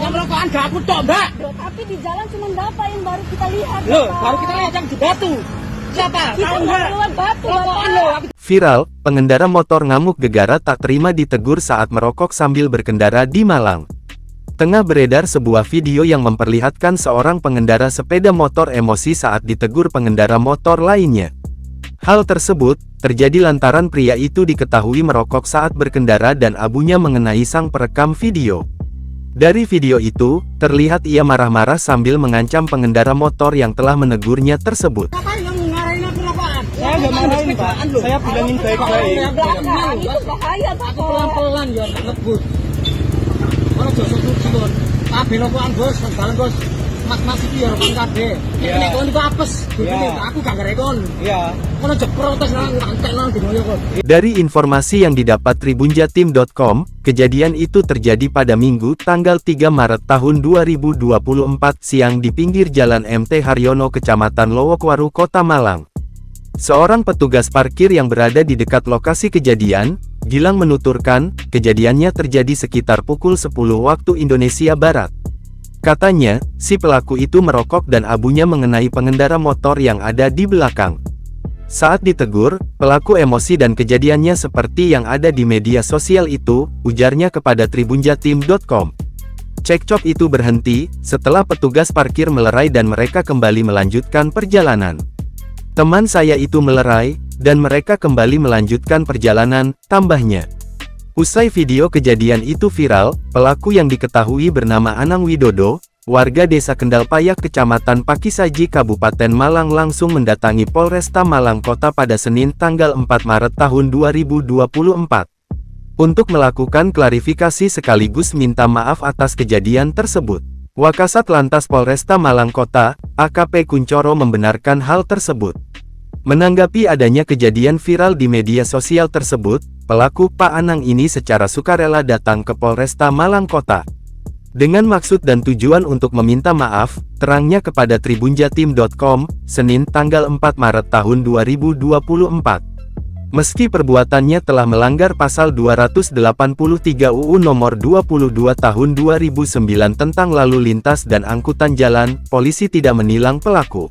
Yang merokokan aku tok, Mbak. Loh, tapi di jalan cuma Bapak yang baru kita lihat. Loh, Bapak. baru kita lihat yang di batu. Siapa? Kita Tahu nggak nggak? lewat batu, Rokokan Bapak. lo. Viral, pengendara motor ngamuk gegara tak terima ditegur saat merokok sambil berkendara di Malang. Tengah beredar sebuah video yang memperlihatkan seorang pengendara sepeda motor emosi saat ditegur pengendara motor lainnya. Hal tersebut terjadi lantaran pria itu diketahui merokok saat berkendara dan abunya mengenai sang perekam video. Dari video itu, terlihat ia marah-marah sambil mengancam pengendara motor yang telah menegurnya tersebut. Ngapain kamu ngarahin aku rokokan? Saya nggak marahin, Pak. Saya bilangin baik-baik. Belakang, itu bahaya, Aku Bapak. pelan-pelan ya, nggak ngebut. Kalau josok tuh kon, kabeh rokokan bos, jalan bos. Mas iki ya rokokan kabeh. Iya. Nek kon iku apes, Iya. aku gak ngerekon. Iya. Kono jeprotes nang rantekno dinoyo kon. Dari informasi yang didapat tribunjatim.com, kejadian itu terjadi pada Minggu tanggal 3 Maret tahun 2024 siang di pinggir Jalan MT Haryono Kecamatan Lowokwaru, Kota Malang. Seorang petugas parkir yang berada di dekat lokasi kejadian, Gilang menuturkan, kejadiannya terjadi sekitar pukul 10 waktu Indonesia Barat. Katanya, si pelaku itu merokok dan abunya mengenai pengendara motor yang ada di belakang. Saat ditegur, pelaku emosi dan kejadiannya seperti yang ada di media sosial itu, ujarnya kepada tribunjatim.com. Cekcok itu berhenti, setelah petugas parkir melerai dan mereka kembali melanjutkan perjalanan. Teman saya itu melerai, dan mereka kembali melanjutkan perjalanan, tambahnya. Usai video kejadian itu viral, pelaku yang diketahui bernama Anang Widodo, warga desa Kendal Payak Kecamatan Pakisaji Kabupaten Malang langsung mendatangi Polresta Malang Kota pada Senin tanggal 4 Maret tahun 2024. Untuk melakukan klarifikasi sekaligus minta maaf atas kejadian tersebut. Wakasat Lantas Polresta Malang Kota, AKP Kuncoro membenarkan hal tersebut. Menanggapi adanya kejadian viral di media sosial tersebut, pelaku Pak Anang ini secara sukarela datang ke Polresta Malang Kota. Dengan maksud dan tujuan untuk meminta maaf, terangnya kepada tribunjatim.com, Senin tanggal 4 Maret tahun 2024. Meski perbuatannya telah melanggar pasal 283 UU nomor 22 tahun 2009 tentang lalu lintas dan angkutan jalan, polisi tidak menilang pelaku.